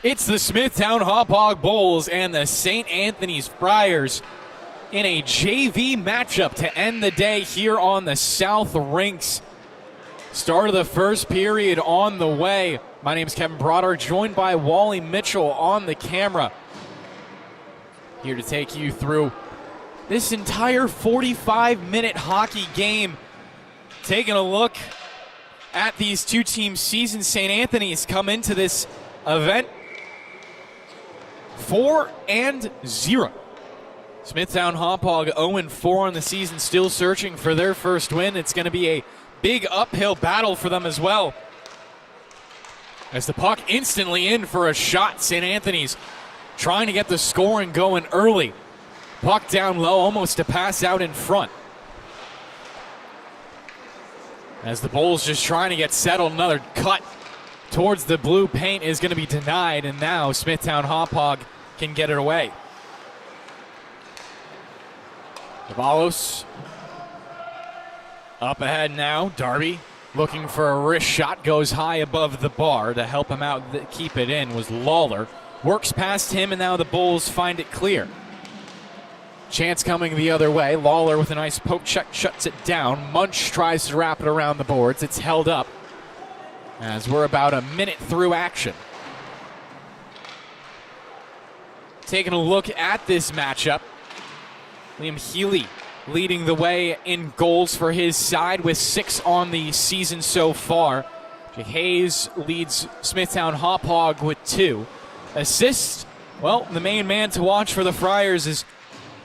It's the Smithtown Hauppauge Bulls and the St. Anthony's Friars in a JV matchup to end the day here on the South Rinks. Start of the first period on the way. My name is Kevin Broder, joined by Wally Mitchell on the camera. Here to take you through this entire 45-minute hockey game. Taking a look at these two teams' seasons. St. Anthony's come into this event 4-0. Smithtown Hauppauge 0-4 on the season, still searching for their first win. It's going to be a big uphill battle for them as well. As the puck instantly in for a shot, St. Anthony's trying to get the scoring going early. Puck down low, almost a pass out in front. As the Bulls just trying to get settled, another cut towards the blue paint is going to be denied, and now Smithtown Hauppauge can get it away. Davalos up ahead now. Darby looking for a wrist shot, goes high above the bar. To help him out, keep it in, was Lawler. Works past him, and now the Bulls find it clear. Chance coming the other way. Lawler with a nice poke check shuts it down. Munch tries to wrap it around the boards. It's held up as we're about a minute through action. Taking a look at this matchup, Liam Healy leading the way in goals for his side with 6 on the season so far. Jake Hayes leads Smithtown Hauppauge with 2. Assists, well, the main man to watch for the Friars is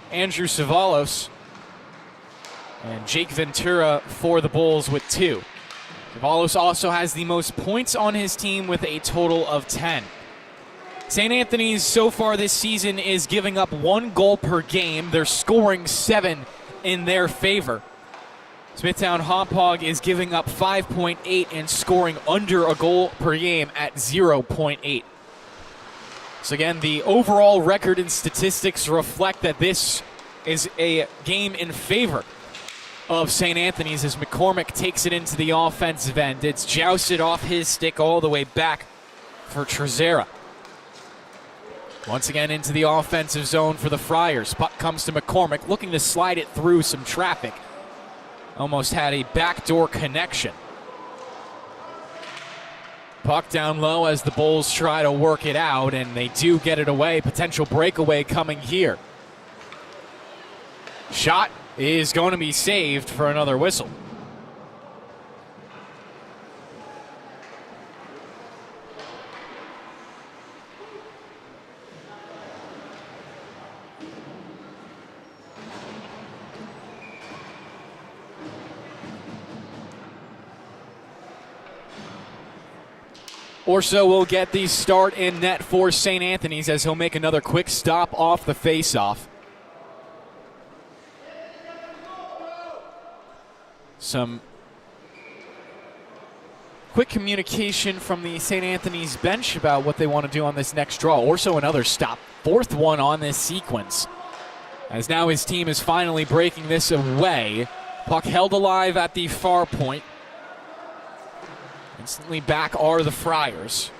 Andrew Savalos. And Jake Ventura for the Bulls with 2. Savalos also has the most points on his team with a total of 10. St. Anthony's so far this season is giving up 1 goal per game. They're scoring 7 in their favor. Smithtown Hauppauge is giving up 5.8 and scoring under a goal per game at 0.8. So again, the overall record and statistics reflect that this is a game in favor of St. Anthony's as McCormick takes it into the offensive end. It's jousted off his stick all the way back for Trezera. Once again into the offensive zone for the Friars. Puck comes to McCormick, looking to slide it through some traffic. Almost had a backdoor connection. Puck down low as the Bulls try to work it out, and they do get it away. Potential breakaway coming here. Shot is going to be saved for another whistle. Orso will get the start in net for St. Anthony's as he'll make another quick stop off the faceoff. Some quick communication from the St. Anthony's bench about what they want to do on this next draw. Orso another stop, 4th one on this sequence. As now his team is finally breaking this away. Puck held alive at the far point. Instantly back are the Friars.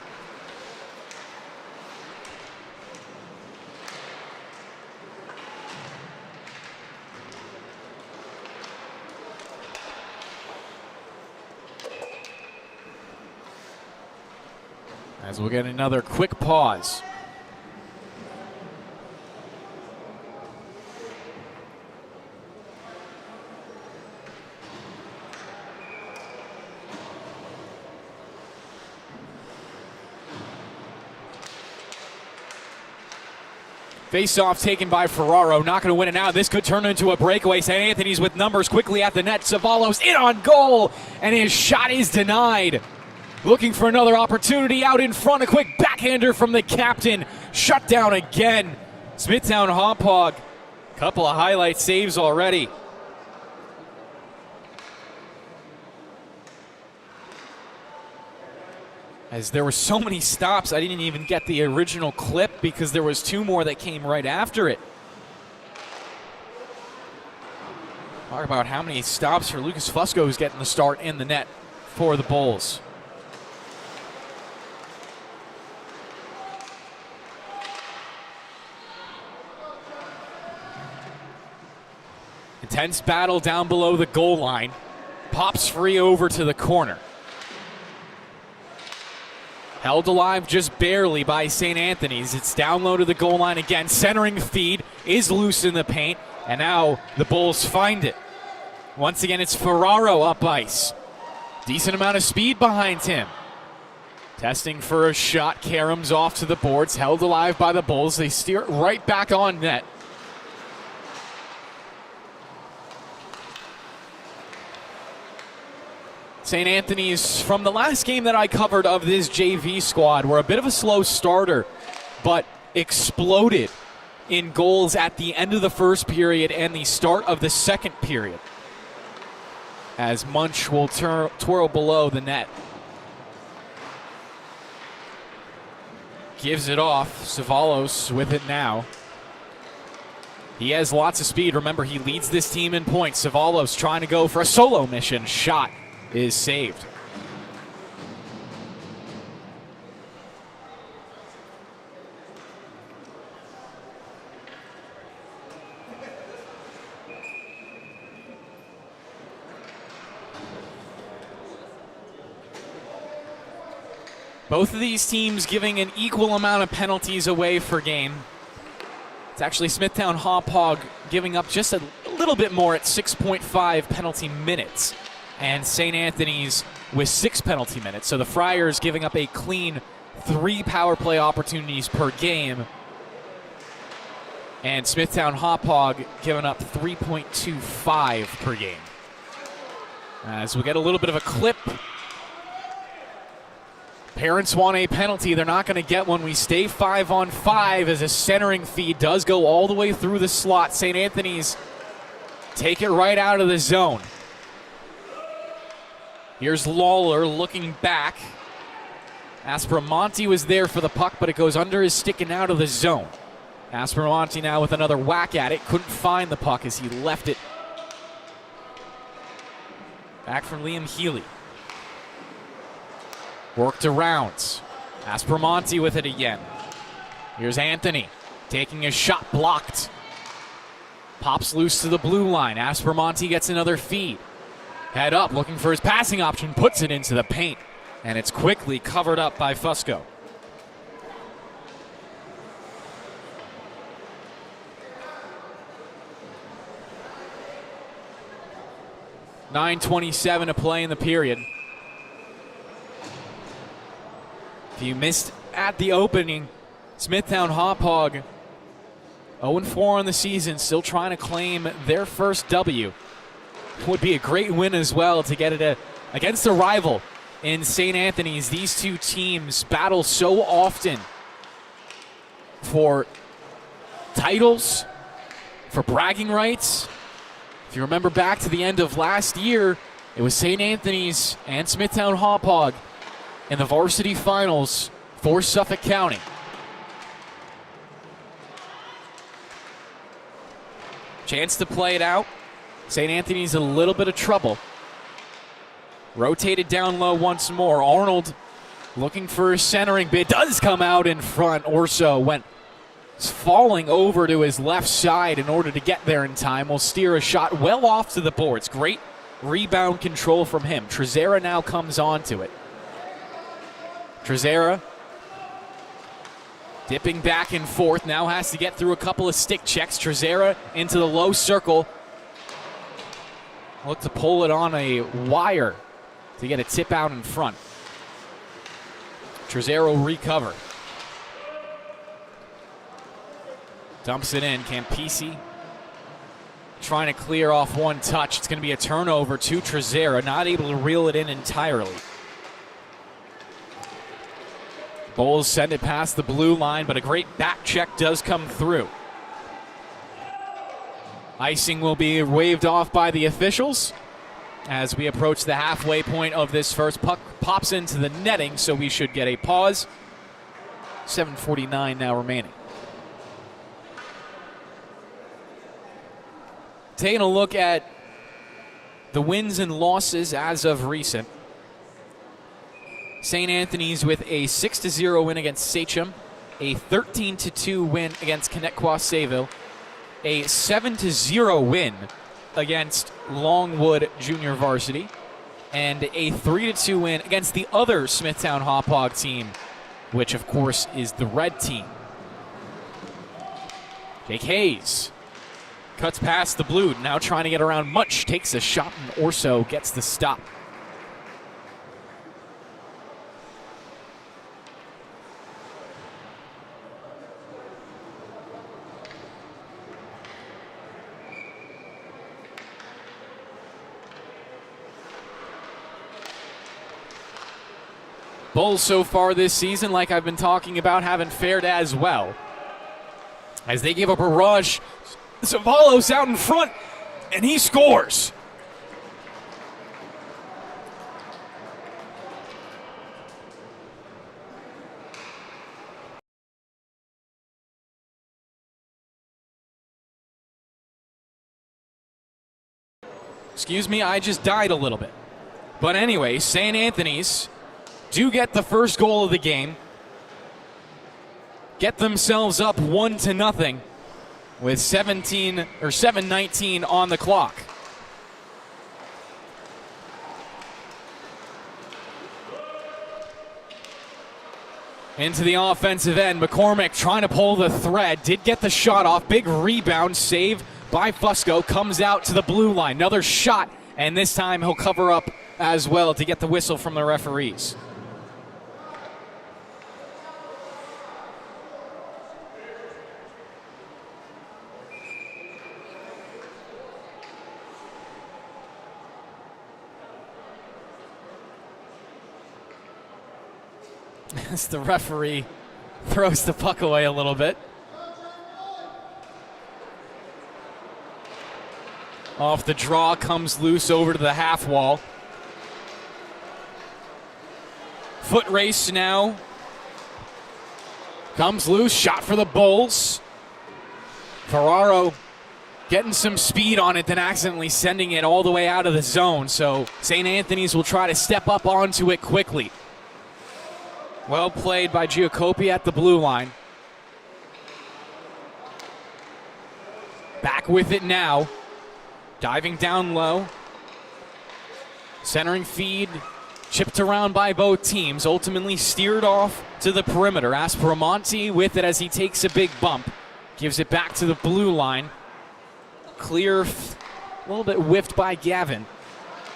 As we'll get another quick pause. Face-off taken by Ferraro, not going to win it now. This could turn into a breakaway. St. Anthony's with numbers quickly at the net. Savalos in on goal, and his shot is denied. Looking for another opportunity out in front. A quick backhander from the captain. Shut down again. Smithtown Hauppauge, couple of highlight saves already. As there were so many stops, I didn't even get the original clip because there was 2 more that came right after it. Talk about how many stops for Lucas Fusco, who's getting the start in the net for the Bulls. Intense battle down below the goal line. Pops free over to the corner. Held alive just barely by St. Anthony's. It's down low to the goal line again. Centering feed is loose in the paint, and now the Bulls find it. Once again, it's Ferraro up ice. Decent amount of speed behind him. Testing for a shot. Karam's off to the boards. Held alive by the Bulls. They steer it right back on net. St. Anthony's, from the last game that I covered of this JV squad, were a bit of a slow starter, but exploded in goals at the end of the first period and the start of the second period, as Munch will twirl below the net. Gives it off. Savalos with it now. He has lots of speed. Remember, he leads this team in points. Savalos trying to go for a solo mission. Shot is saved. Both of these teams giving an equal amount of penalties away per game. It's actually Smithtown Hauppauge giving up just a little bit more at 6.5 penalty minutes, and St. Anthony's with 6 penalty minutes. So the Friars giving up a clean 3 power play opportunities per game, and Smithtown Hauppauge giving up 3.25 per game. As we get a little bit of a clip. Parents want a penalty. They're not going to get one. We stay 5-on-5 as a centering feed does go all the way through the slot. St. Anthony's take it right out of the zone. Here's Lawler looking back. Aspromonte was there for the puck, but it goes under his stick and out of the zone. Aspromonte now with another whack at it. Couldn't find the puck as he left it. Back from Liam Healy. Worked around. Aspromonte with it again. Here's Anthony taking a shot blocked. Pops loose to the blue line. Aspromonte gets another feed. Head up, looking for his passing option, puts it into the paint, and it's quickly covered up by Fusco. .9:27 to play in the period. If you missed at the opening, Smithtown Hauppauge 0-4 on the season, still trying to claim their first W. Would be a great win as well to get it against a rival in St. Anthony's. These two teams battle so often for titles, for bragging rights. If you remember back to the end of last year, it was St. Anthony's and Smithtown Hauppauge in the varsity finals for Suffolk County. Chance to play it out. St. Anthony's a little bit of trouble. Rotated down low once more. Arnold looking for a centering bid. Does come out in front. Orso went falling over to his left side in order to get there in time. Will steer a shot well off to the boards. Great rebound control from him. Trezera now comes onto it. Trezera dipping back and forth, now has to get through a couple of stick checks. Trezera into the low circle. Look to pull it on a wire to get a tip out in front. Trezera will recover. Dumps it in. Campisi trying to clear off one touch. It's going to be a turnover to Trezera, not able to reel it in entirely. Bulls send it past the blue line, but a great back check does come through. Icing will be waved off by the officials as we approach the halfway point of this first. Puck pops into the netting, so we should get a pause. 7:49 now remaining. Taking a look at the wins and losses as of recent. St. Anthony's with a 6-0 win against Sachem, a 13-2 win against Connetquot Sayville, a 7-0 win against Longwood Junior Varsity, and a 3-2 win against the other Smithtown Hauppauge team, which of course is the red team. Jake Hayes cuts past the blue, now trying to get around Munch, takes a shot, and Orso gets the stop. Bulls so far this season, like I've been talking about, haven't fared as well, as they give up a rush. Zavalos out in front, and he scores. Excuse me, I just died a little bit. But anyway, St. Anthony's do get the first goal of the game, get themselves up 1-0 with 7:19 on the clock. Into the offensive end, McCormick trying to pull the thread, did get the shot off, big rebound, save by Fusco, comes out to the blue line, another shot, and this time he'll cover up as well to get the whistle from the referees. As the referee throws the puck away a little bit. Off the draw, comes loose over to the half wall. Foot race now. Comes loose, shot for the Bulls. Ferraro getting some speed on it, then accidentally sending it all the way out of the zone. So St. Anthony's will try to step up onto it quickly. Well played by Giacopi at the blue line. Back with it now. Diving down low. Centering feed. Chipped around by both teams. Ultimately steered off to the perimeter. Asperamonte with it as he takes a big bump. Gives it back to the blue line. Clear, a little bit whiffed by Gavin.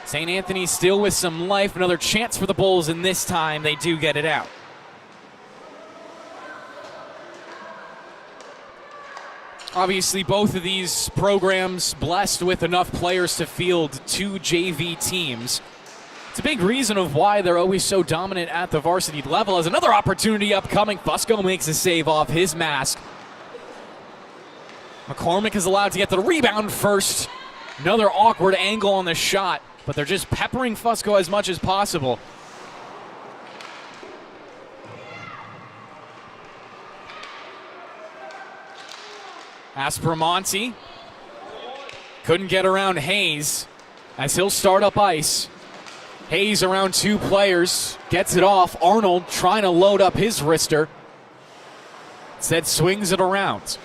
St. Anthony still with some life. Another chance for the Bulls, and this time they do get it out. Obviously, both of these programs blessed with enough players to field 2 JV teams. It's a big reason of why they're always so dominant at the varsity level. As another opportunity upcoming, Fusco makes a save off his mask. McCormick is allowed to get the rebound first. Another awkward angle on the shot, but they're just peppering Fusco as much as possible. Asperamonte couldn't get around Hayes as he'll start up ice. Hayes around 2 players, gets it off. Arnold trying to load up his wrister. Instead swings it around.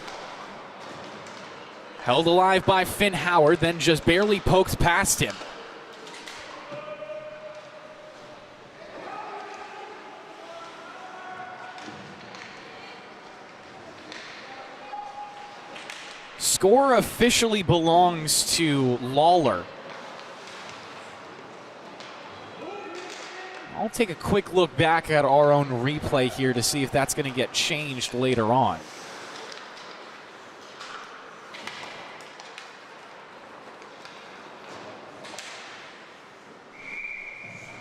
Held alive by Finn Howard, then just barely poked past him. Score officially belongs to Lawler. I'll take a quick look back at our own replay here to see if that's going to get changed later on.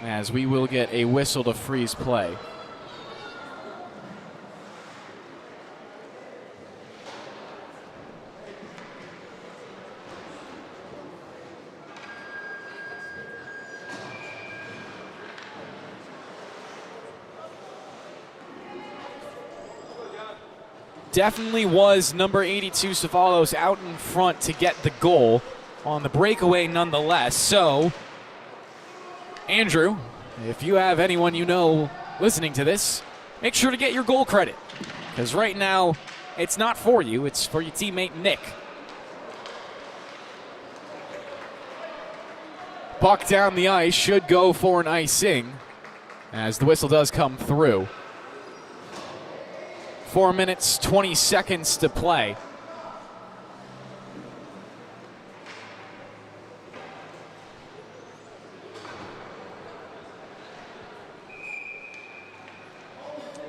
As we will get a whistle to freeze play. Definitely was number 82 Savalos out in front to get the goal on the breakaway nonetheless. So, Andrew, if you have anyone you know listening to this, make sure to get your goal credit. Because right now, it's not for you, it's for your teammate Nick. Puck down the ice, should go for an icing as the whistle does come through. 4 minutes, 20 seconds to play.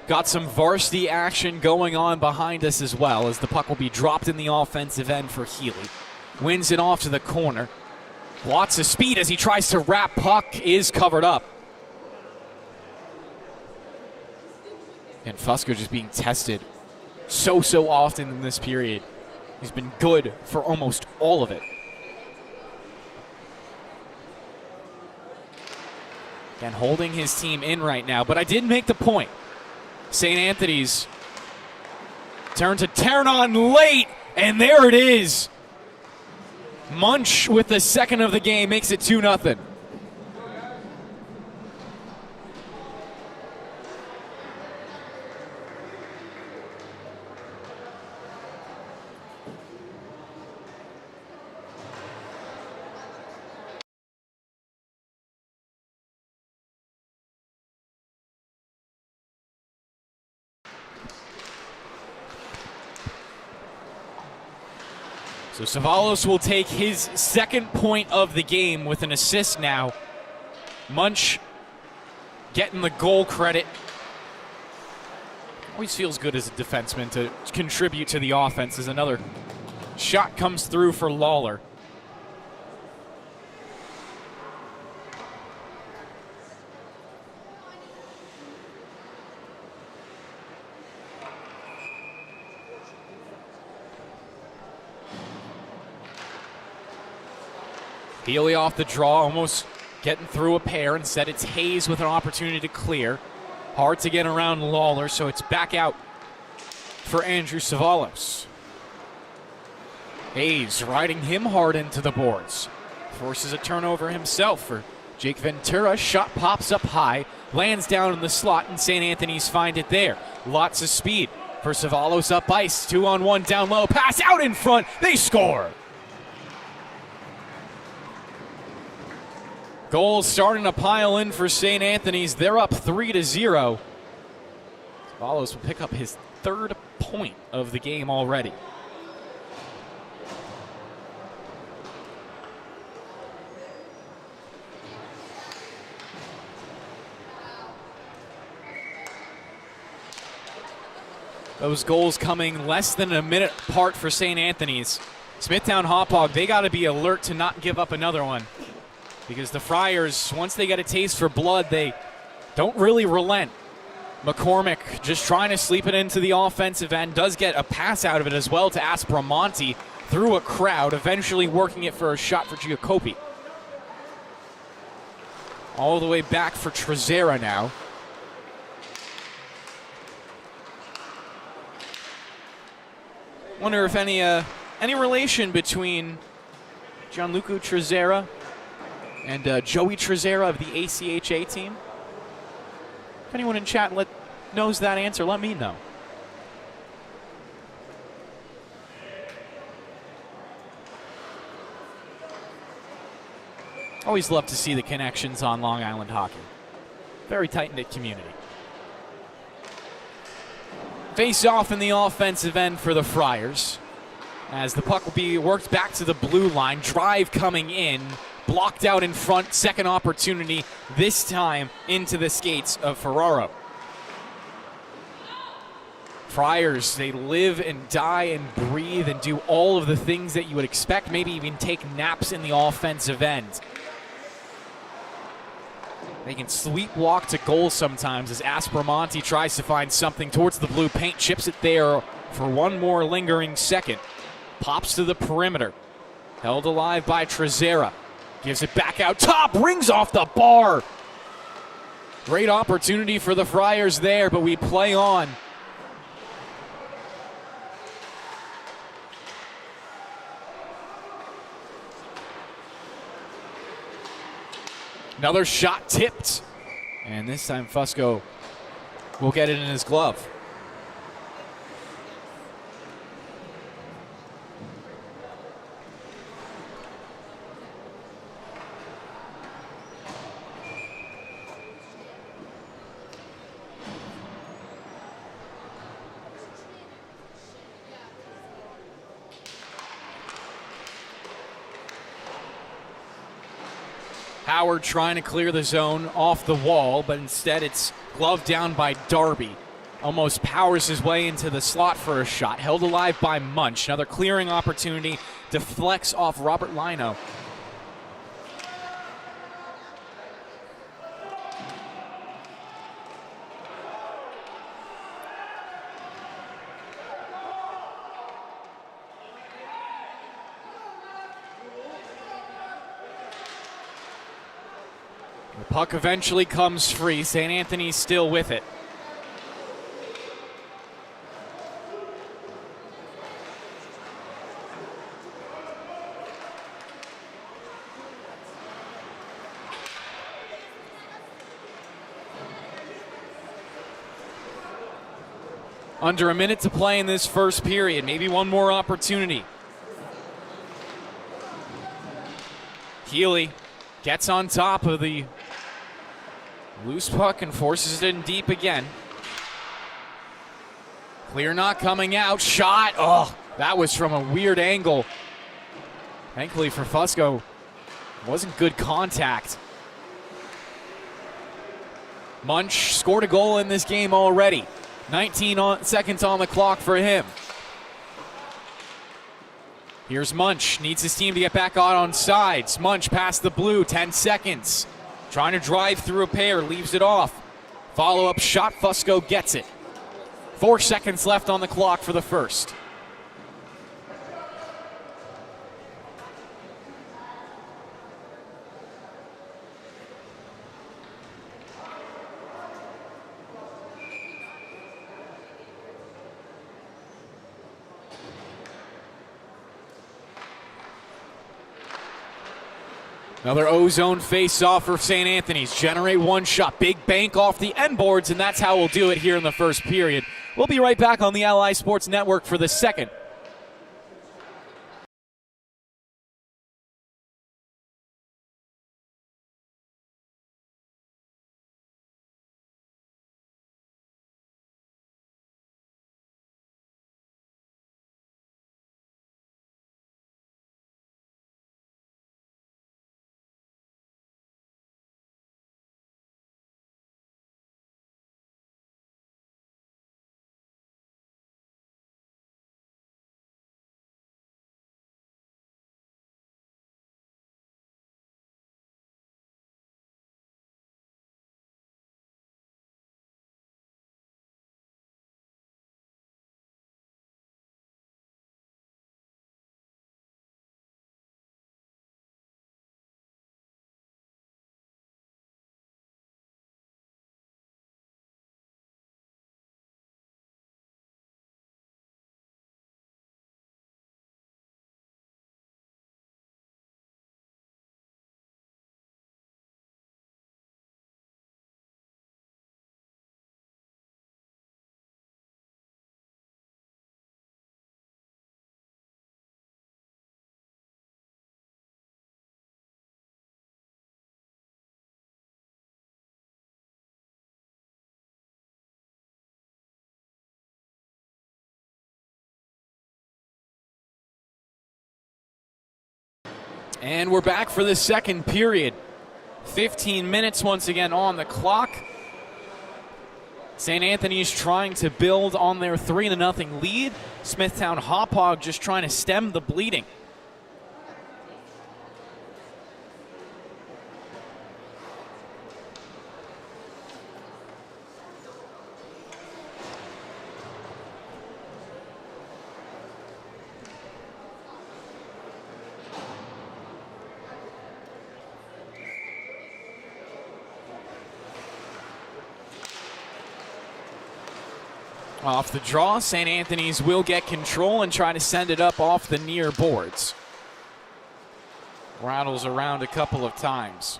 Got some varsity action going on behind us as well, as the puck will be dropped in the offensive end for Healy. Wins it off to the corner. Lots of speed as he tries to wrap puck, is covered up. And Fusco just being tested so often in this period. He's been good for almost all of it. Again, holding his team in right now, but I did make the point. St. Anthony's turn to turn on late, and there it is. Munch with the second of the game makes it 2-0. So Savalos will take his second point of the game with an assist now. Munch getting the goal credit. Always feels good as a defenseman to contribute to the offense as another shot comes through for Lawler. Healy off the draw, almost getting through a pair. Instead, it's Hayes with an opportunity to clear. Hard to get around Lawler, so it's back out for Andrew Savalos. Hayes riding him hard into the boards. Forces a turnover himself for Jake Ventura. Shot pops up high, lands down in the slot, and St. Anthony's find it there. Lots of speed for Savalos up ice. 2-on-1 down low. Pass out in front. They score. Goals starting to pile in for St. Anthony's. They're up 3-0. Savalos will pick up his third point of the game already. Those goals coming less than a minute apart for St. Anthony's. Smithtown Hauppauge, they got to be alert to not give up another one. Because the Friars, once they get a taste for blood, they don't really relent. McCormick just trying to sleep it into the offensive end. Does get a pass out of it as well to Aspromonte through a crowd, eventually working it for a shot for Giacopi. All the way back for Trezera now. Wonder if any relation between Gianluca Trezera and Joey Trezera of the ACHA team. If anyone in chat knows that answer, let me know. Always love to see the connections on Long Island hockey. Very tight-knit community. Face off in the offensive end for the Friars, as the puck will be worked back to the blue line. Drive coming in. Blocked out in front, second opportunity, this time into the skates of Ferraro. Friars, they live and die and breathe and do all of the things that you would expect, maybe even take naps in the offensive end. They can sleepwalk to goal sometimes as Aspromonte tries to find something towards the blue paint, chips it there for one more lingering second. Pops to the perimeter, held alive by Trezera. Gives it back out top, rings off the bar. Great opportunity for the Friars there, but we play on. Another shot tipped, and this time Fusco will get it in his glove. Howard trying to clear the zone off the wall, but instead it's gloved down by Darby. Almost powers his way into the slot for a shot. Held alive by Munch. Another clearing opportunity. Deflects off Robert Lino. The puck eventually comes free. St. Anthony's still with it. Under a minute to play in this first period. Maybe one more opportunity. Healy gets on top of the loose puck and forces it in deep again. Clear not coming out. Shot. Oh, that was from a weird angle. Thankfully for Fusco, it wasn't good contact. Munch scored a goal in this game already. 19 seconds on the clock for him. Here's Munch. Needs his team to get back out on sides. Munch past the blue. 10 seconds. Trying to drive through a pair. Leaves it off. Follow-up shot. Fusco gets it. 4 seconds left on the clock for the first. Another O-zone face-off for St. Anthony's. Generate one shot. Big bank off the end boards, and that's how we'll do it here in the first period. We'll be right back on the Ally Sports Network for the second. And we're back for the second period. 15 minutes once again on the clock. St. Anthony's trying to build on their 3-0 lead. Smithtown Hauppauge just trying to stem the bleeding. Off the draw, St. Anthony's will get control and try to send it up off the near boards. Rattles around a couple of times.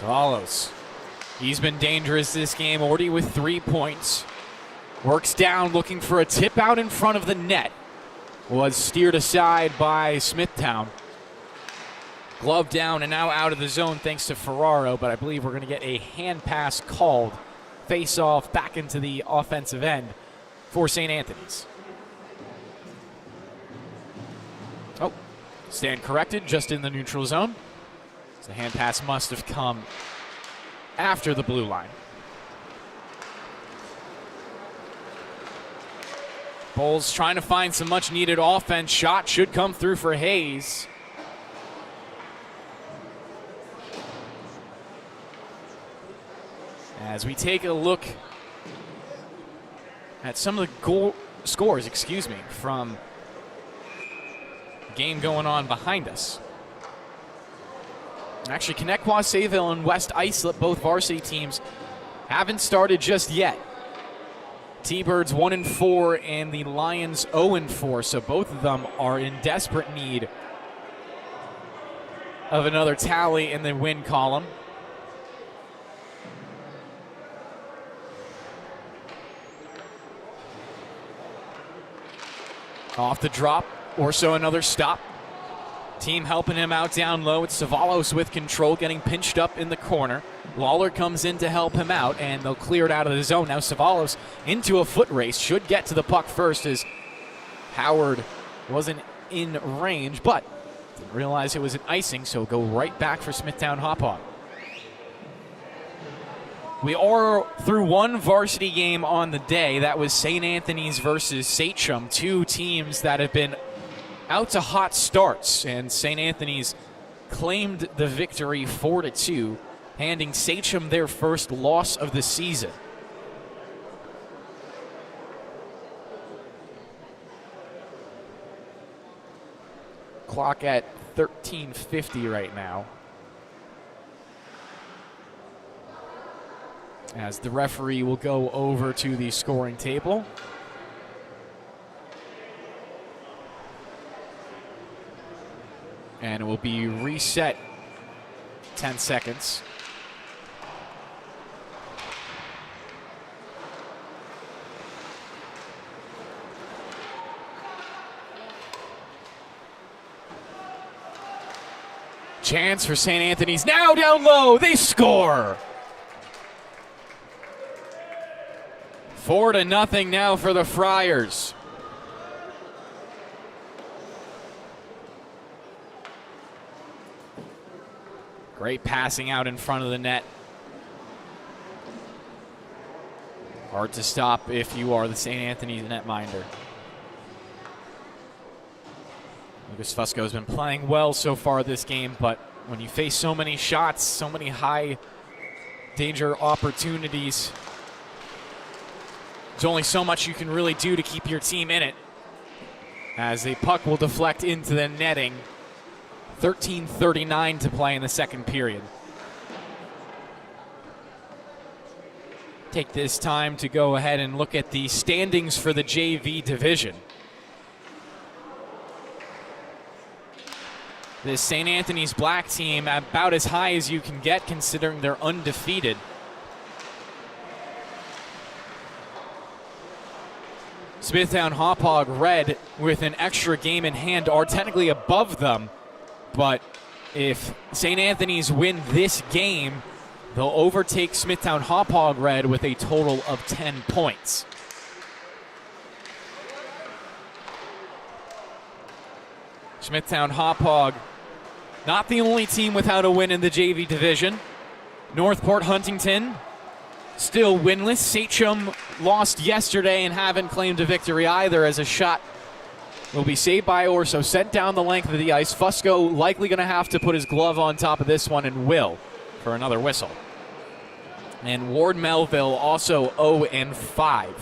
Talos. He's been dangerous this game, already with 3 points. Works down, looking for a tip out in front of the net. was steered aside by Smithtown. Glove down and now out of the zone thanks to Ferraro, but I believe we're going to get a hand pass called. Face off back into the offensive end for St. Anthony's. Oh, stand corrected just in the neutral zone. So the hand pass must have come after the blue line. Bulls trying to find some much needed offense. Shot should come through for Hayes. As we take a look at some of the scores, from the game going on behind us. Actually, Connecticut, Sayville, and West Islip, both varsity teams, haven't started just yet. T-Birds 1-4 and the Lions 0-4, so both of them are in desperate need of another tally in the win column. Off the drop, Orso another stop. Team helping him out down low. It's Savalos with control, getting pinched up in the corner. Lawler comes in to help him out, and they'll clear it out of the zone. Now Savalos into a foot race. Should get to the puck first as Howard wasn't in range, but didn't realize it was an icing, so go right back for Smithtown Hauppauge. We are through one varsity game on the day. That was St. Anthony's versus Sachem, two teams that have been out to hot starts, and St. Anthony's claimed the victory 4-2, handing Sachem their first loss of the season. Clock at 13:50 right now, as the referee will go over to the scoring table. And it will be reset 10 seconds. Chance for St. Anthony's, now down low, they score! 4-0 now for the Friars. Great passing out in front of the net. Hard to stop if you are the St. Anthony's netminder. Lucas Fusco has been playing well so far this game, but when you face so many shots, so many high danger opportunities, there's only so much you can really do to keep your team in it, as the puck will deflect into the netting. 13:39 to play in the second period. Take this time to go ahead and look at the standings for the JV division. This St. Anthony's Black team about as high as you can get considering they're undefeated. Smithtown Hauppauge Red with an extra game in hand are technically above them. But if St. Anthony's win this game, they'll overtake Smithtown Hauppauge Red with a total of 10 points. Smithtown Hauppauge, not the only team without a win in the JV division. Northport Huntington, still winless. Sachem lost yesterday and haven't claimed a victory either, as a shot will be saved by Orso, sent down the length of the ice. Fusco likely going to have to put his glove on top of this one, and will for another whistle. And Ward Melville also 0-5.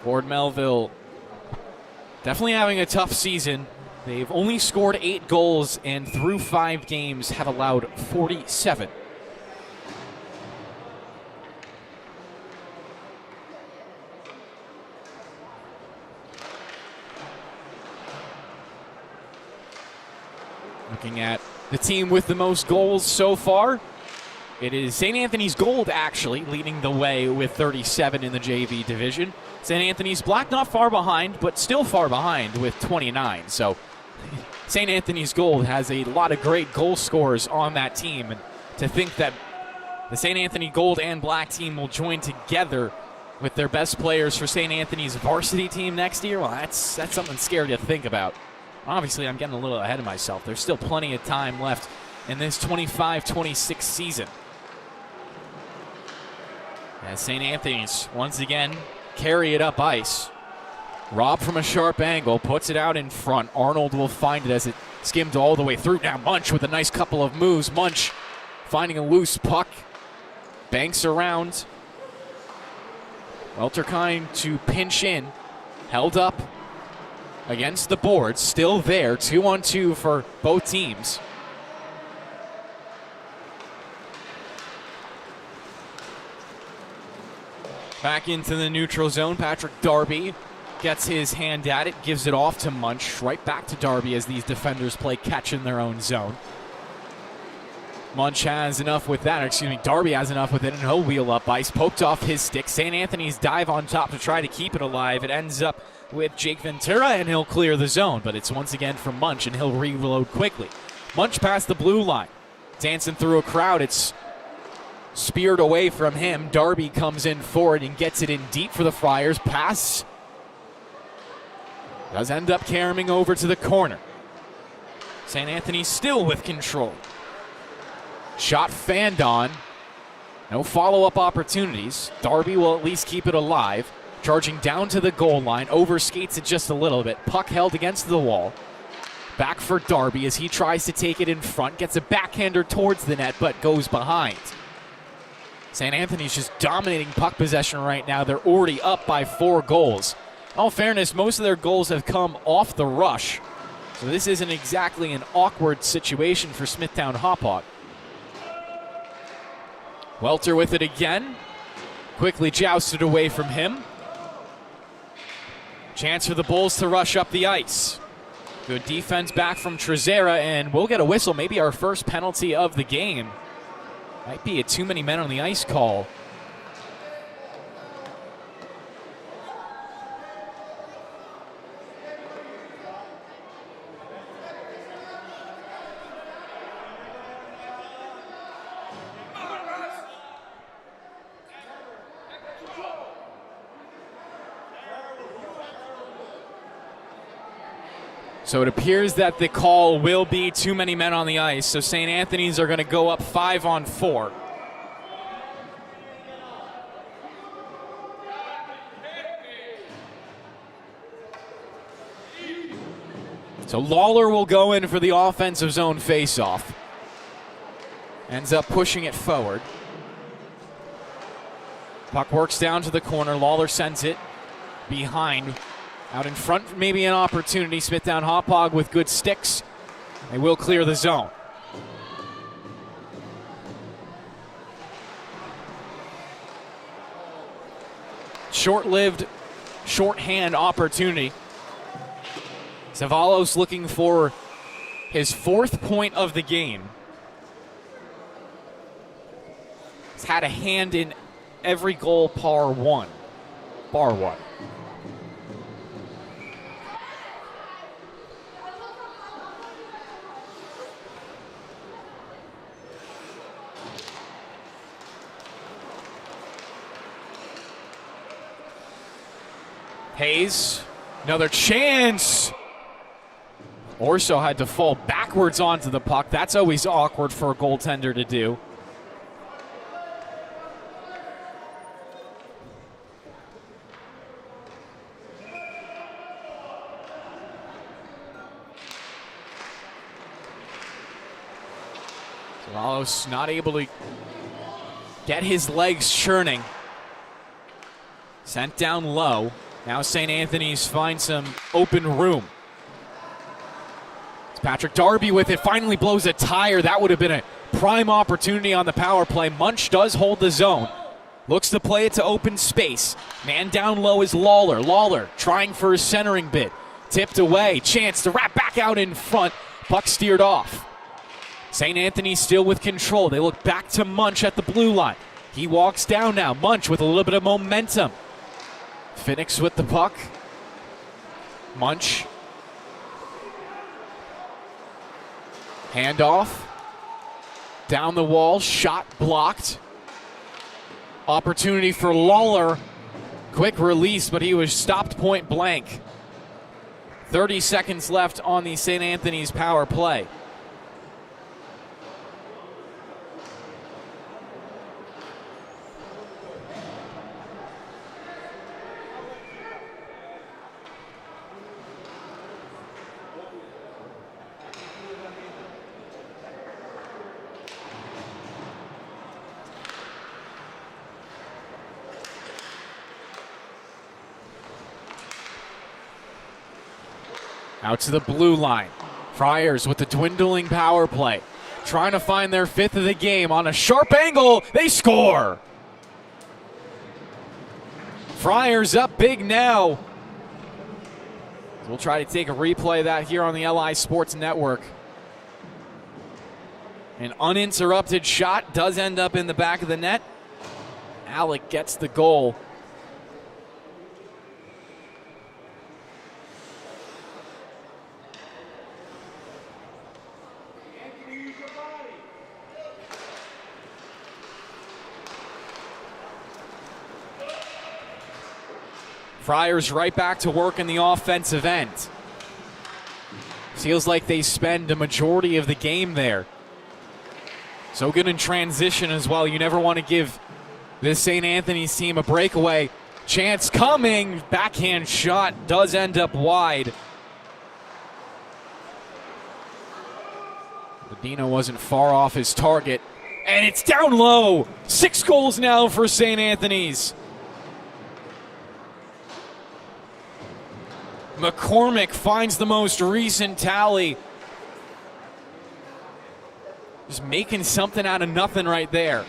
Ward Melville definitely having a tough season. They've only scored 8 goals and through 5 games have allowed 47. Looking at the team with the most goals so far, it is St. Anthony's Gold actually leading the way with 37 in the JV division. St. Anthony's Black not far behind, but still far behind with 29. So St. Anthony's Gold has a lot of great goal scorers on that team. And to think that the St. Anthony Gold and Black team will join together with their best players for St. Anthony's varsity team next year, well, that's something scary to think about. Obviously, I'm getting a little ahead of myself. There's still plenty of time left in this 25-26 season. As St. Anthony's, once again, carry it up ice. Rob from a sharp angle, puts it out in front. Arnold will find it as it skimmed all the way through. Now Munch with a nice couple of moves. Munch finding a loose puck. Banks around. Welterkind to pinch in. Held up against the boards. Still there. 2-on-2 for both teams. Back into the neutral zone. Patrick Darby gets his hand at it, gives it off to Munch. Right back to Darby as these defenders play catch in their own zone. Munch has enough with that, Darby has enough with it, and he'll wheel up ice. Poked off his stick. St. Anthony's dive on top to try to keep it alive. It ends up with Jake Ventura, and he'll clear the zone, but it's once again from Munch, and he'll reload quickly. Munch past the blue line. Dancing through a crowd. It's speared away from him. Darby comes in forward and gets it in deep for the Friars. Pass does end up carrying over to the corner. St. Anthony still with control. Shot fanned on. No follow-up opportunities. Darby will at least keep it alive. Charging down to the goal line. Overskates it just a little bit. Puck held against the wall. Back for Darby as he tries to take it in front. Gets a backhander towards the net, but goes behind. St. Anthony's just dominating puck possession right now. They're already up by 4 goals. In all fairness, most of their goals have come off the rush. So this isn't exactly an awkward situation for Smithtown Hauppauge. Welter with it again. Quickly jousted away from him. Chance for the Bulls to rush up the ice. Good defense back from Trezera, and we'll get a whistle. Maybe our first penalty of the game. Might be a too many men on the ice call. So it appears that the call will be too many men on the ice. So St. Anthony's are going to go up 5-on-4. So Lawler will go in for the offensive zone faceoff. Ends up pushing it forward. Puck works down to the corner. Lawler sends it behind. Out in front, maybe an opportunity. Smithtown Hauppauge with good sticks. They will clear the zone. Short-lived, shorthand opportunity. Zavalos looking for his 4th point of the game. He's had a hand in every goal bar one. Hayes, another chance. Orso had to fall backwards onto the puck. That's always awkward for a goaltender to do. Zavalos not able to get his legs churning. Sent down low. Now St. Anthony's find some open room. It's Patrick Darby with it. Finally blows a tire. That would have been a prime opportunity on the power play. Munch does hold the zone. Looks to play it to open space. Man down low is Lawler. Lawler trying for his centering bid. Tipped away. Chance to wrap back out in front. Puck steered off. St. Anthony still with control. They look back to Munch at the blue line. He walks down now. Munch with a little bit of momentum. Phoenix with the puck. Munch. Handoff. Down the wall, shot blocked. Opportunity for Lawler. Quick release, but he was stopped point blank. 30 seconds left on the St. Anthony's power play. Out to the blue line. Friars with the dwindling power play. Trying to find their fifth of the game on a sharp angle. They score! Friars up big now. We'll try to take a replay of that here on the LI Sports Network. An uninterrupted shot does end up in the back of the net. Alec gets the goal. Friars right back to work in the offensive end. Feels like they spend a majority of the game there. So good in transition as well. You never want to give this St. Anthony's team a breakaway. Chance coming. Backhand shot does end up wide. Medina wasn't far off his target. And it's down low. 6 goals now for St. Anthony's. McCormick finds the most recent tally. Just making something out of nothing right there.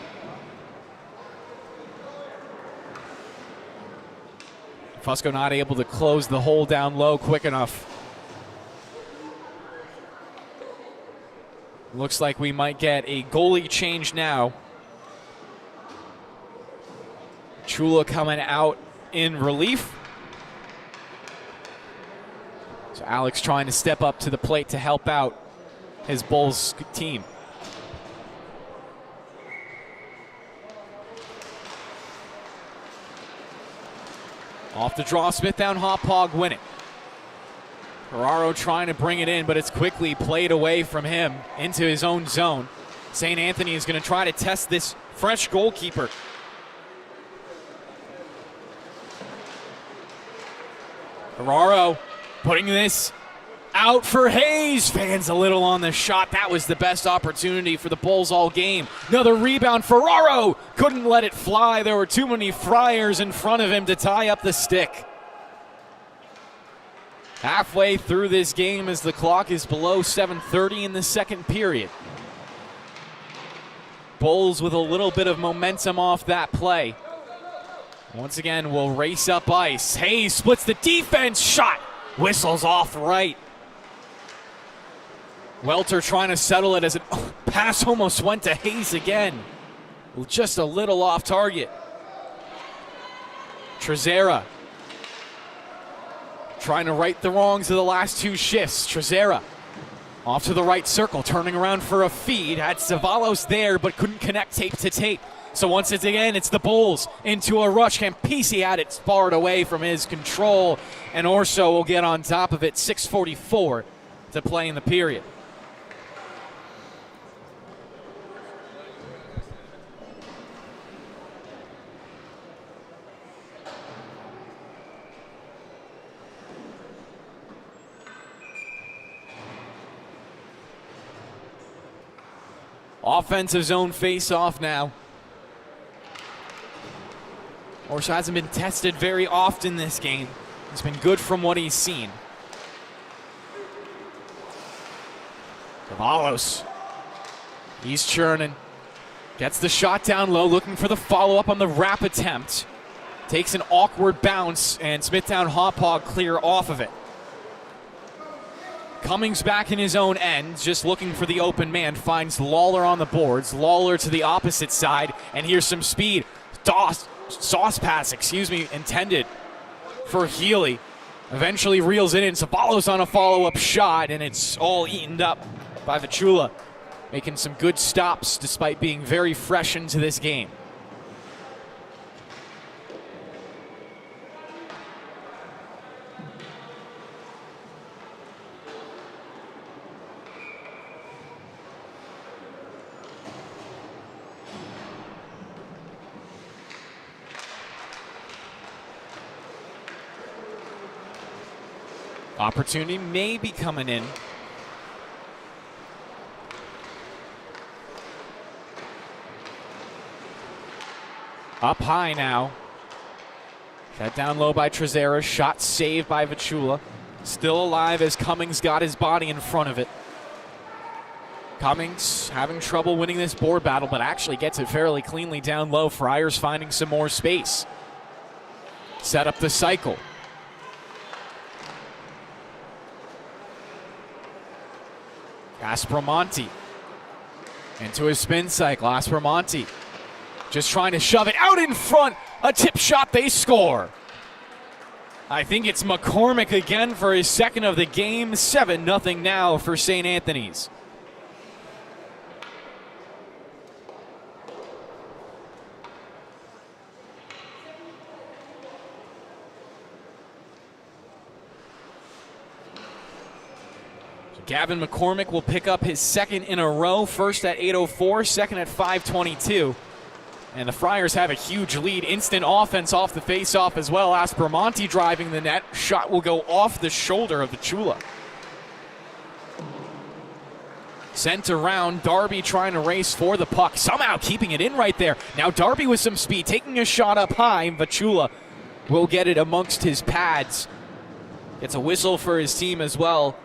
Fusco not able to close the hole down low quick enough. Looks like we might get a goalie change now. Chula coming out in relief. So Alex trying to step up to the plate to help out his Bulls team. Off the draw, Smithtown Hauppauge win it. Ferraro trying to bring it in, but it's quickly played away from him into his own zone. St. Anthony is going to try to test this fresh goalkeeper. Ferraro putting this out for Hayes. Fans a little on the shot. That was the best opportunity for the Bulls all game. Another rebound. Ferraro couldn't let it fly. There were too many Friars in front of him to tie up the stick. Halfway through this game as the clock is below 7:30 in the second period. Bulls with a little bit of momentum off that play. Once again, will race up ice. Hayes splits the defense. Shot. Whistles off right. Welter trying to settle it as a pass almost went to Hayes again. Just a little off target. Trezera trying to right the wrongs of the last two shifts. Trezera off to the right circle, turning around for a feed. Had Savalos there, but couldn't connect tape to tape. So once again, it's the Bulls into a rush. Campisi had it sparred away from his control, and Orso will get on top of it. 6:44 to play in the period. Offensive zone face-off now. Orso hasn't been tested very often this game. He's been good from what he's seen. Savalos. He's churning. Gets the shot down low, looking for the follow-up on the wrap attempt. Takes an awkward bounce, and Smithtown Hauppauge clear off of it. Cummings back in his own end, just looking for the open man. Finds Lawler on the boards. Lawler to the opposite side, and here's some speed. Sauce pass, intended. for Healy. Eventually reels it in. Zavallo's on a follow-up shot, and it's all eaten up by Vicula, making some good stops despite being very fresh into this game. Opportunity may be coming in. Up high now. Shot down low by Trezera. Shot saved by Vicula. Still alive as Cummings got his body in front of it. Cummings having trouble winning this board battle, but actually gets it fairly cleanly down low. Friars finding some more space. Set up the cycle. Aspromonte into his spin cycle. Aspromonte just trying to shove it out in front. A tip shot, they score. I think it's McCormick again for his second of the game. 7-0 now for St. Anthony's. Gavin McCormick will pick up his second in a row, first at 8:04, second at 5:22. And the Friars have a huge lead. Instant offense off the face-off as well. Aspromonte driving the net. Shot will go off the shoulder of Vicula. Sent around. Darby trying to race for the puck. Somehow keeping it in right there. Now Darby with some speed, taking a shot up high. Vicula will get it amongst his pads. Gets a whistle for his team as well.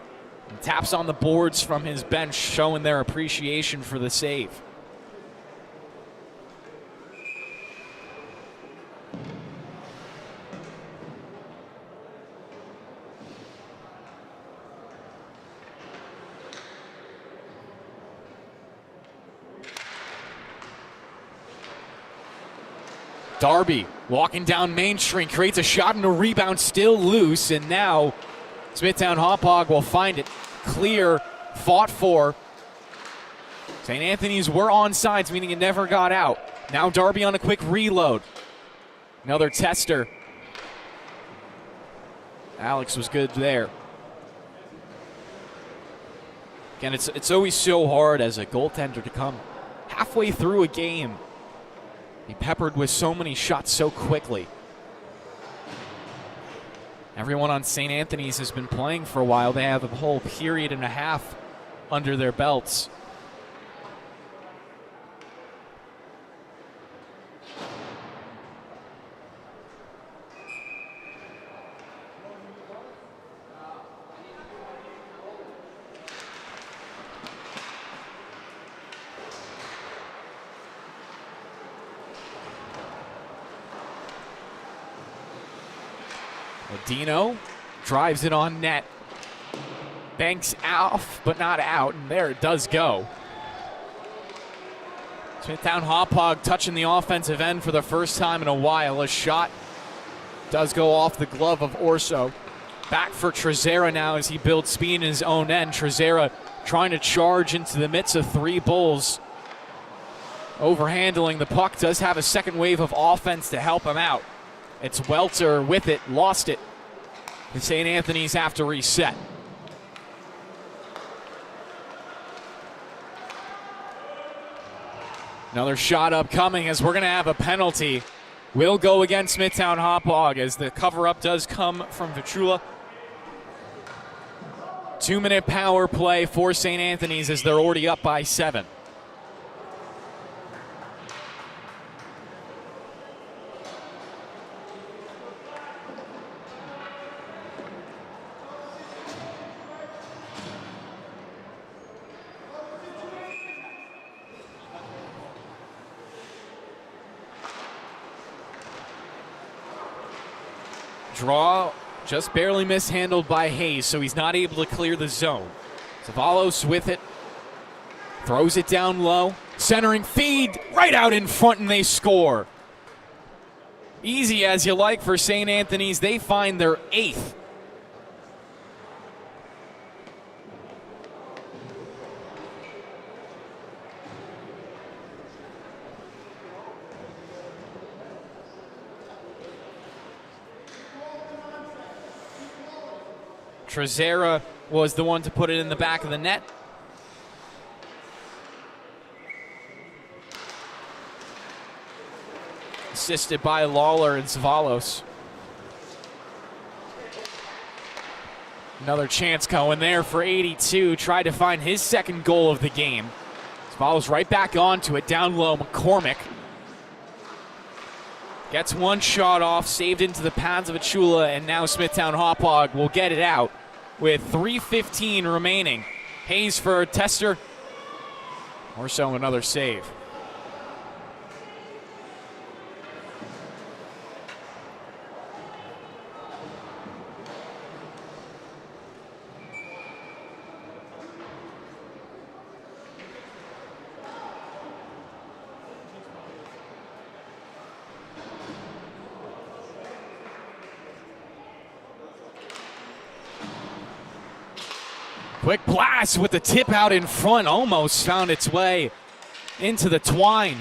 And taps on the boards from his bench, showing their appreciation for the save. Darby walking down Main Street, creates a shot and a rebound, still loose, and now Smithtown Hauppauge will find it. Clear, fought for. St. Anthony's were on sides, meaning it never got out. Now Darby on a quick reload. Another tester. Alex was good there. Again, it's always so hard as a goaltender to come halfway through a game. Be peppered with so many shots so quickly. Everyone on St. Anthony's has been playing for a while. They have a whole period and a half under their belts. Dino drives it on net. Banks off, but not out, and there it does go. Smithtown Hauppauge touching the offensive end for the first time in a while. A shot does go off the glove of Orso. Back for Trezera now as he builds speed in his own end. Trezera trying to charge into the midst of three Bulls. Overhandling the puck, does have a second wave of offense to help him out. It's Welter with it, lost it. And St. Anthony's have to reset. Another shot upcoming as we're going to have a penalty. Will go against Smithtown Hauppauge as the cover-up does come from Vicula. 2-minute power play for St. Anthony's as they're already up by 7. Draw just barely mishandled by Hayes, so he's not able to clear the zone. Zavallos with it. Throws it down low. Centering feed right out in front, and they score. easy as you like for St. Anthony's. They find their 8th. Trezera was the one to put it in the back of the net. Assisted by Lawler and Zavalos. Another chance going there for 82. Tried to find his second goal of the game. Zavalos right back onto it. Down low, McCormick. Gets one shot off, saved into the pads of Achula, and now Smithtown Hauppauge will get it out with 3:15 remaining. Hayes for Tester. Or so another save. Quick blast with the tip out in front. Almost found its way into the twine.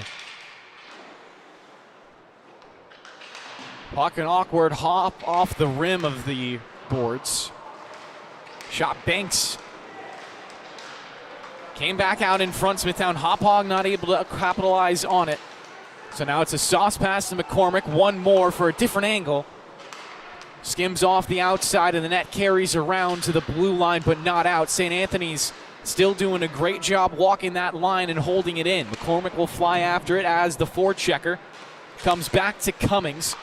Puck an awkward hop off the rim of the boards. Shot Banks. Came back out in front. Smithtown Hauppauge not able to capitalize on it. So now it's a sauce pass to McCormick. One more for a different angle. Skims off the outside of the net, carries around to the blue line, but not out. St. Anthony's still doing a great job walking that line and holding it in. McCormick will fly after it as the forechecker comes back to Cummings.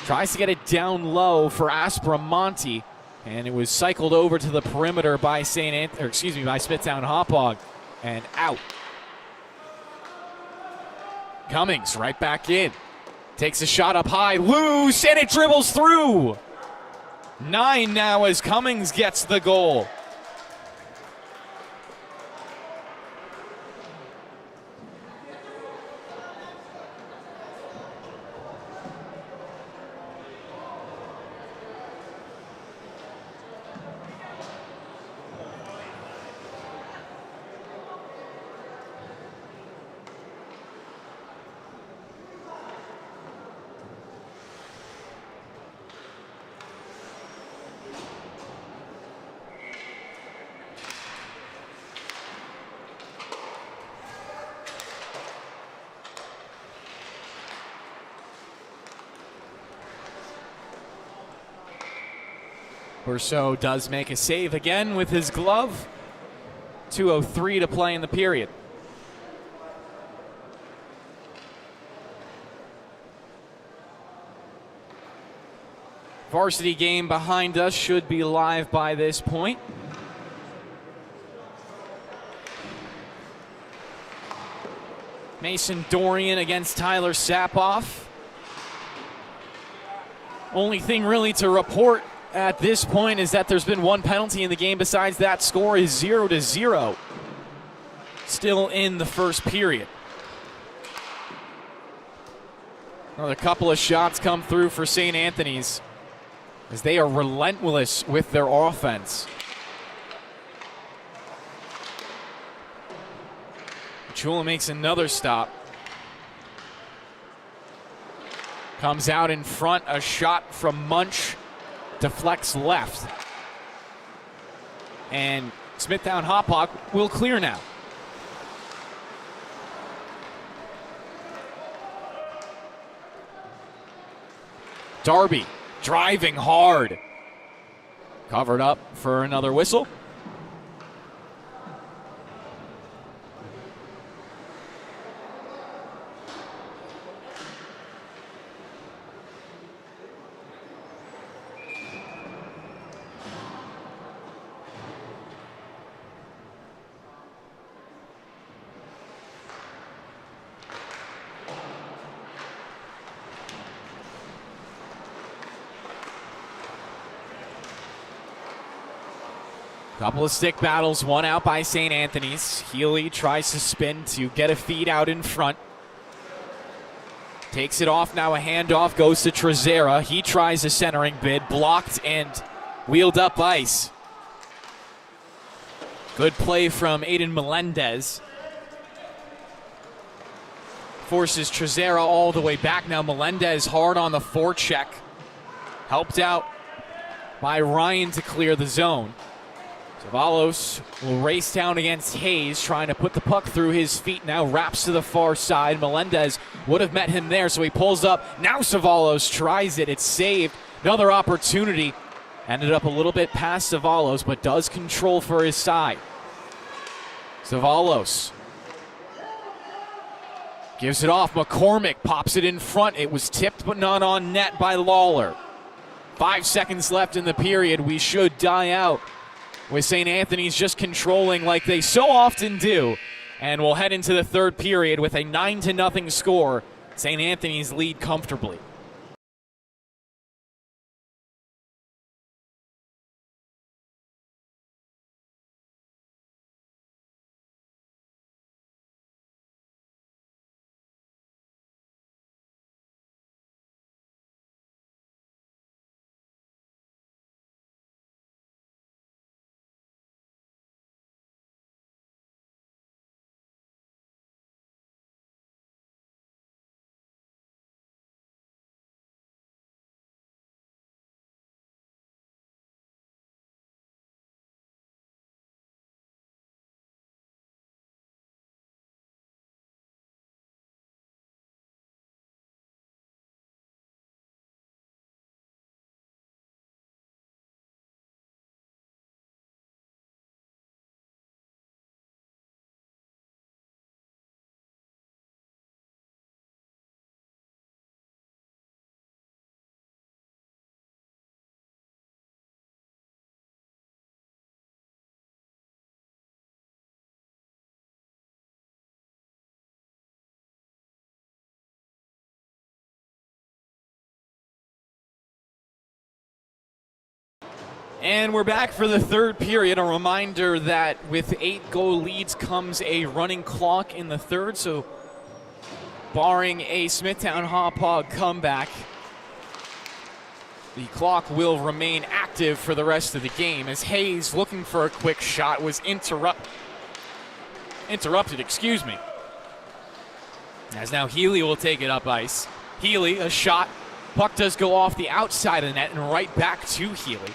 Tries to get it down low for Aspromonte, and it was cycled over to the perimeter by by Smithtown Hauppauge, and out. Cummings right back in. Takes a shot up high, loose, and it dribbles through. 9 now as Cummings gets the goal. Berceau does make a save again with his glove. 2:03 to play in the period. Varsity game behind us should be live by this point. Mason Dorian against Tyler Sapoff. Only thing really to report at this point is that there's been one penalty in the game. Besides that, score is 0-0. Still in the first period. Another couple of shots come through for St. Anthony's as they are relentless with their offense. Chula makes another stop. Comes out in front, a shot from Munch. Deflects left. And Smithtown Hauppauge will clear now. Darby driving hard. Covered up for another whistle. Couple of stick battles, one out by St. Anthony's. Healy tries to spin to get a feed out in front. Takes it off now, a handoff goes to Trezera. He tries a centering bid, blocked and wheeled up ice. Good play from Aiden Melendez. Forces Trezera all the way back now. Melendez hard on the forecheck. Helped out by Ryan to clear the zone. Zavalos will race down against Hayes, trying to put the puck through his feet now. Wraps to the far side. Melendez would have met him there, so he pulls up. Now Zavalos tries it. It's saved. Another opportunity. Ended up a little bit past Zavalos, but does control for his side. Zavalos gives it off. McCormick pops it in front. It was tipped but not on net by Lawler. 5 seconds left in the period. We should die out with St. Anthony's just controlling like they so often do. And we'll head into the third period with a 9-0 score. St. Anthony's lead comfortably. And we're back for the third period. A reminder that with 8-goal leads comes a running clock in the third, so barring a Smithtown Hauppauge comeback, the clock will remain active for the rest of the game as Hayes, looking for a quick shot, was interrupted, as now Healy will take it up ice. Healy, a shot. Puck does go off the outside of the net and right back to Healy.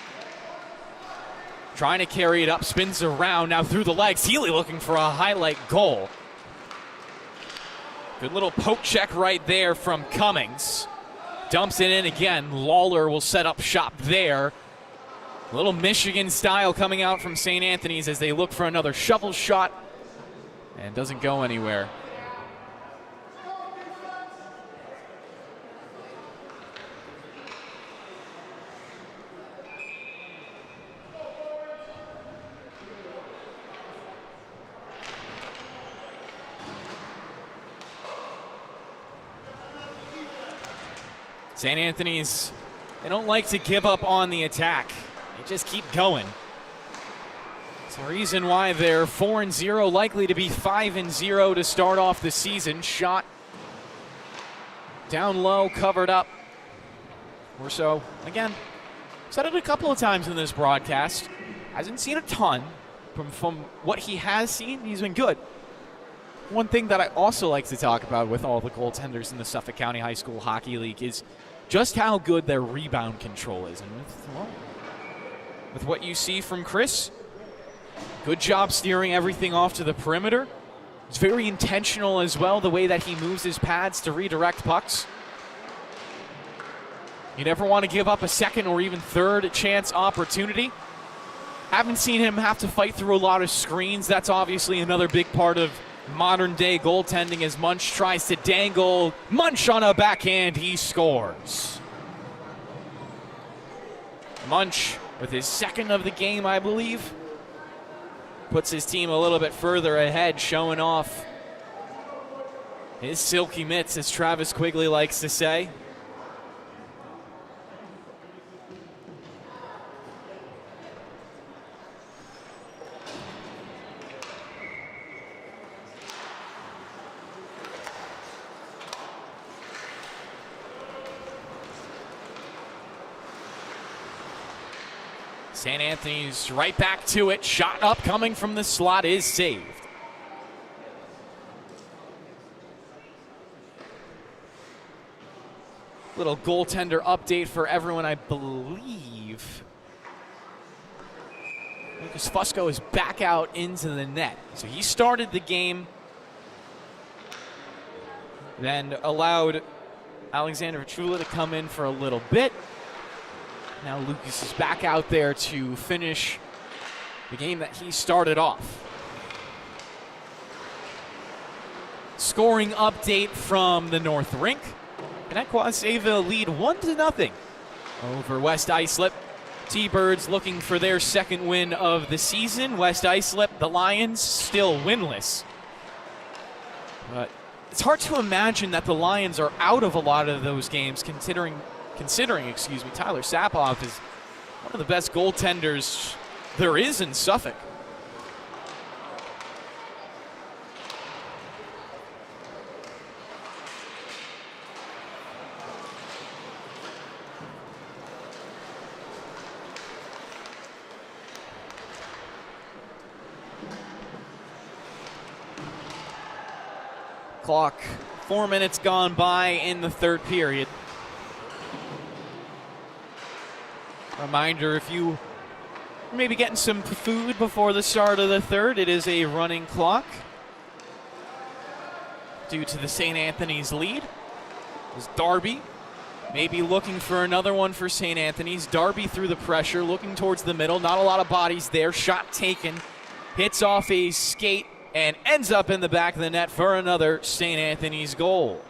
Trying to carry it up, spins around, now through the legs. Healy looking for a highlight goal. Good little poke check right there from Cummings. Dumps it in again. Lawler will set up shop there. A little Michigan style coming out from St. Anthony's as they look for another shovel shot. And doesn't go anywhere. St. Anthony's, they don't like to give up on the attack. They just keep going. It's the reason why they're 4-0, likely to be 5-0 to start off the season. Shot down low, covered up. Or so, again, said it a couple of times in this broadcast. Hasn't seen a ton. From what he has seen, he's been good. One thing that I also like to talk about with all the goaltenders in the Suffolk County High School Hockey League is just how good their rebound control is. And with what you see from Chris, good job steering everything off to the perimeter. It's very intentional as well, the way that he moves his pads to redirect pucks. You never want to give up a second or even third chance opportunity. Haven't seen him have to fight through a lot of screens. That's obviously another big part of modern day goaltending as Munch tries to dangle. Munch on a backhand, he scores. Munch with his second of the game, I believe, puts his team a little bit further ahead, showing off his silky mitts, as Travis Quigley likes to say. St. Anthony's right back to it. Shot up coming from the slot is saved. Little goaltender update for everyone, I believe. Lucas Fusco is back out into the net. So he started the game, then allowed Alexander Chula to come in for a little bit. Now Lucas is back out there to finish the game that he started off. Scoring update from the North Rink. Connecticut save a lead 1-0 over West Islip. T-Birds looking for their second win of the season. West Islip, the Lions, still winless. But it's hard to imagine that the Lions are out of a lot of those games, considering Tyler Sapoff is one of the best goaltenders there is in Suffolk. Clock, 4 minutes gone by in the third period. Reminder, if you may be getting some food before the start of the third, it is a running clock due to the St. Anthony's lead. As Darby maybe looking for another one for St. Anthony's. Darby through the pressure, looking towards the middle. Not a lot of bodies there. Shot taken. Hits off a skate and ends up in the back of the net for another St. Anthony's goal.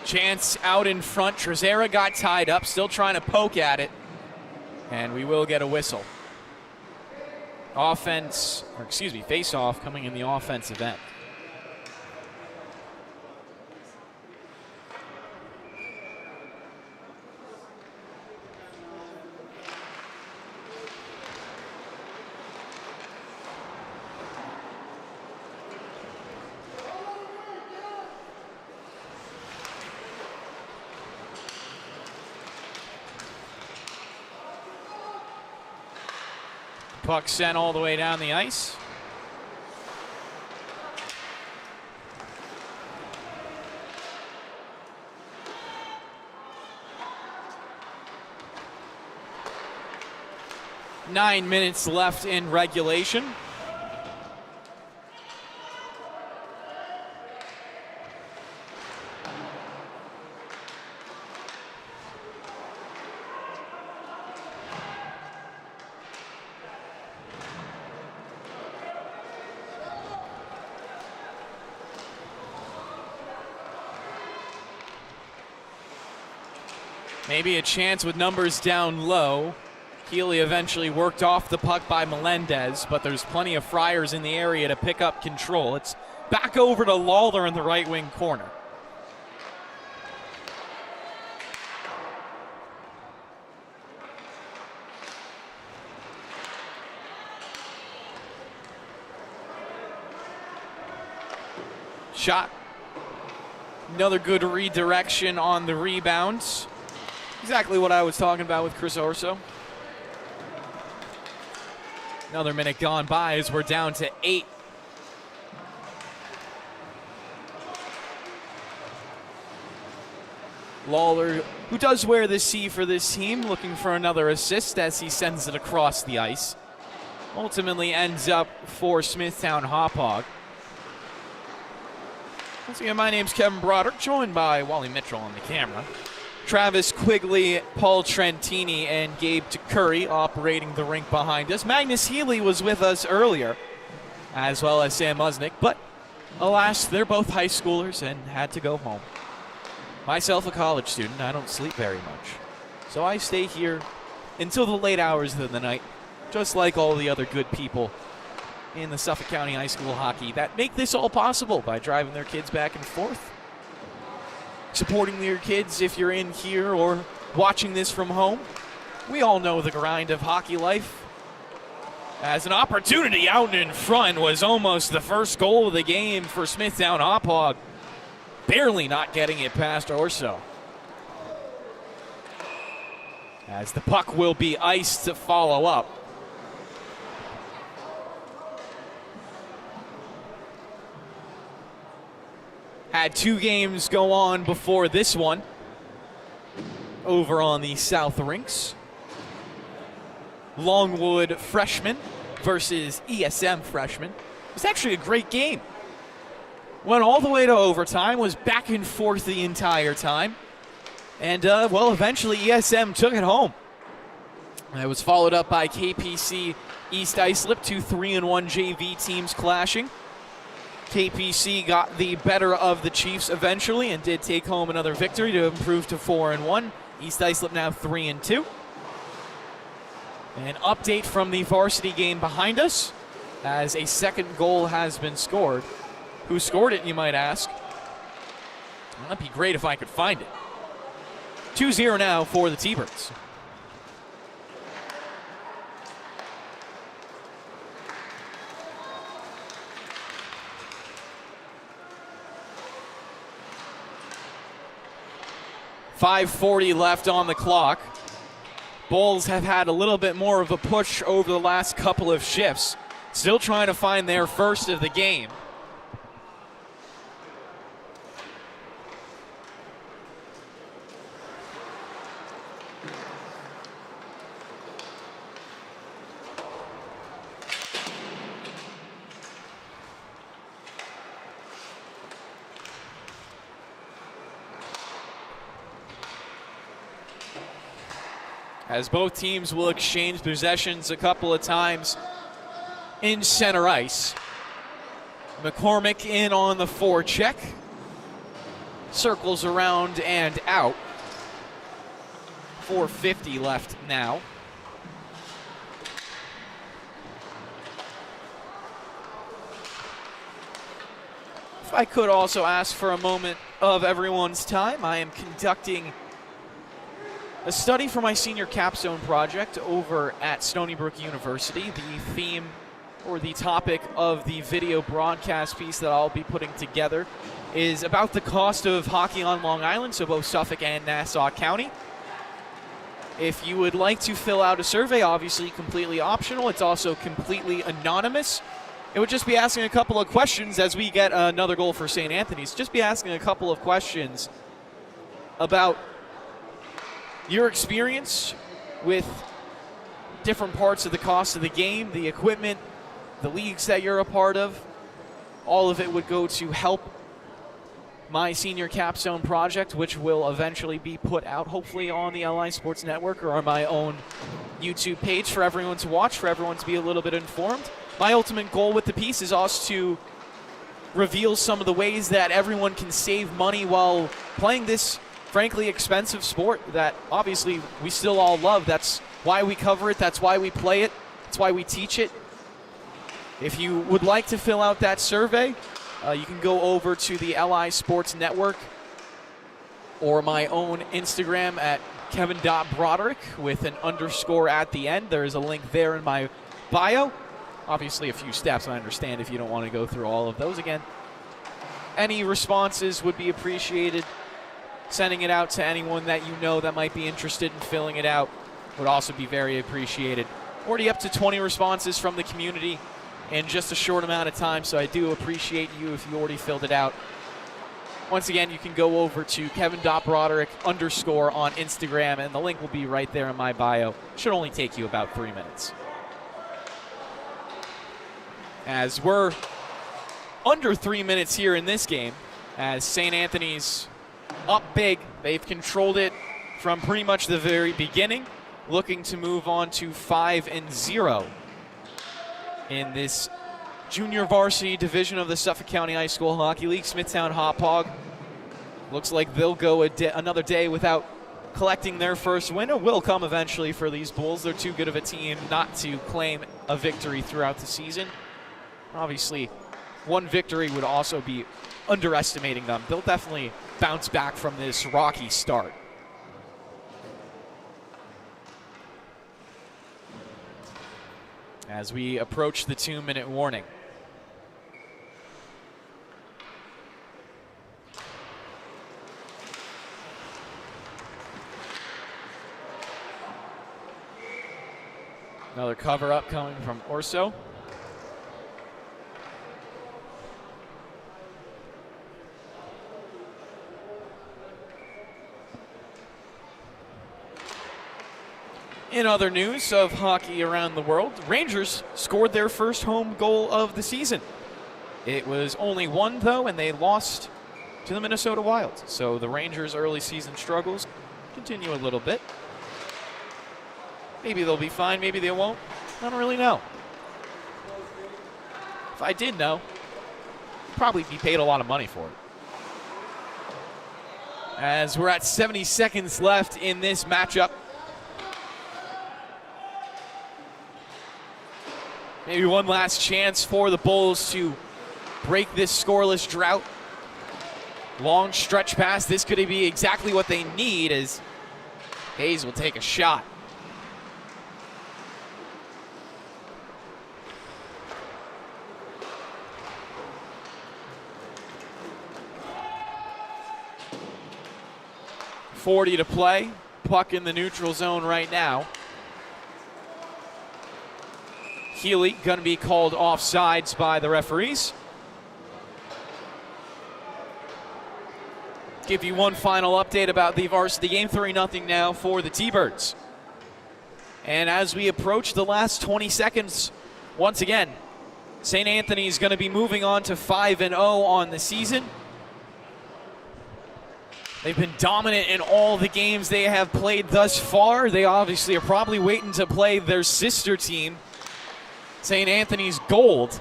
Chance out in front. Trezera got tied up, still trying to poke at it. And we will get a whistle. Face-off coming in the offensive end. Puck sent all the way down the ice. Nine minutes left in regulation. Maybe a chance with numbers down low. Healy eventually worked off the puck by Melendez, but there's plenty of Friars in the area to pick up control. It's back over to Lawler in the right wing corner. Shot. Another good redirection on the rebounds. Exactly what I was talking about with Chris Orso. Another minute gone by as we're down to 8. Lawler, who does wear the C for this team, looking for another assist as he sends it across the ice. Ultimately ends up for Smithtown Hauppauge. Once again, my name's Kevin Broderick, joined by Wally Mitchell on the camera. Travis Quigley, Paul Trentini, and Gabe Curry operating the rink behind us. Magnus Healy was with us earlier, as well as Sam Musnick, but alas, they're both high schoolers and had to go home. Myself, a college student, I don't sleep very much. So I stay here until the late hours of the night, just like all the other good people in the Suffolk County High School hockey that make this all possible by driving their kids back and forth, supporting your kids if you're in here or watching this from home. We all know the grind of hockey life. As an opportunity out in front was almost the first goal of the game for Smithtown Hauppauge, barely not getting it past Orso. As the puck will be iced to follow up. Had 2 games go on before this one over on the South Rinks. Longwood freshmen versus ESM freshmen. It was actually a great game. Went all the way to overtime, was back and forth the entire time. And, well, eventually ESM took it home. It was followed up by KPC East Islip, 2 3-1 JV teams clashing. KPC got the better of the Chiefs eventually and did take home another victory to improve to 4-1. East Islip now 3-2. An update from the varsity game behind us as a second goal has been scored. Who scored it, you might ask? Well, that'd be great if I could find it. 2-0 now for the T-Birds. .540 left on the clock. Bulls have had a little bit more of a push over the last couple of shifts. Still trying to find their first of the game. As both teams will exchange possessions a couple of times in center ice. McCormick in on the forecheck. Circles around and out. 4:50 left now. If I could also ask for a moment of everyone's time, I am conducting a study for my senior capstone project over at Stony Brook University. The theme or the topic of the video broadcast piece that I'll be putting together is about the cost of hockey on Long Island, so both Suffolk and Nassau County. If you would like to fill out a survey, obviously completely optional. It's also completely anonymous. It would just be asking a couple of questions as we get another goal for St. Anthony's. Just be asking a couple of questions about your experience with different parts of the cost of the game, the equipment, the leagues that you're a part of. All of it would go to help my senior capstone project, which will eventually be put out hopefully on the LI Sports Network or on my own YouTube page for everyone to watch, for everyone to be a little bit informed. My ultimate goal with the piece is also to reveal some of the ways that everyone can save money while playing this frankly expensive sport that obviously we still all love. That's why we cover it. That's why we play it. That's why we teach it. If you would like to fill out that survey, you can go over to the LI Sports Network or my own Instagram at Kevin.Broderick with an underscore at the end. There is a link there in my bio. Obviously a few steps, I understand if you don't want to go through all of those again. Any responses would be appreciated. Sending it out to anyone that you know that might be interested in filling it out would also be very appreciated. Already up to 20 responses from the community in just a short amount of time, so I do appreciate you if you already filled it out. Once again, you can go over to Kevin.Broderick underscore on Instagram, and the link will be right there in my bio. Should only take you about 3 minutes. As we're under 3 minutes here in this game, as St. Anthony's up big. They've controlled it from pretty much the very beginning, looking to move on to 5-0 in this junior varsity division of the Suffolk County High School Hockey League. Smithtown Hauppauge looks like they'll go another day without collecting their first win. It will come eventually for these Bulls. They're too good of a team not to claim a victory throughout the season. Obviously, one victory would also be underestimating them. They'll definitely bounce back from this rocky start. As we approach the 2-minute warning. Another cover-up coming from Orso. In other news of hockey around the world, Rangers scored their first home goal of the season. It was only one, though, and they lost to the Minnesota Wild. So the Rangers' early season struggles continue a little bit. Maybe they'll be fine, maybe they won't. I don't really know. If I did know, I'd probably be paid a lot of money for it. As we're at 70 seconds left in this matchup. Maybe one last chance for the Bulls to break this scoreless drought. Long stretch pass. This could be exactly what they need as Hayes will take a shot. .40 to play. Puck in the neutral zone right now. Healy going to be called offsides by the referees. Give you one final update about the varsity game. 3-0 now for the T-Birds. And as we approach the last 20 seconds, once again, St. Anthony's going to be moving on to 5-0 on the season. They've been dominant in all the games they have played thus far. They obviously are probably waiting to play their sister team, St. Anthony's Gold,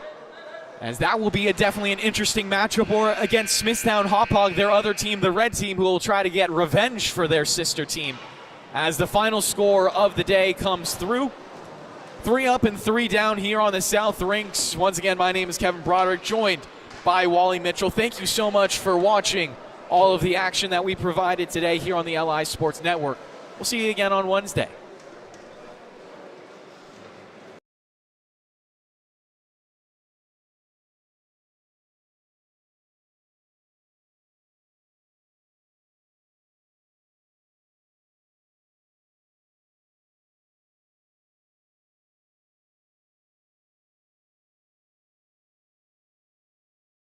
as that will be definitely an interesting matchup, or against Smithtown Hauppauge, their other team, the red team, who will try to get revenge for their sister team. As the final score of the day comes through, 3 up and 3 down here on the South Rinks. Once again, my name is Kevin Broderick, joined by Wally Mitchell. Thank you so much for watching all of the action that we provided today here on the LI Sports Network. We'll see you again on Wednesday.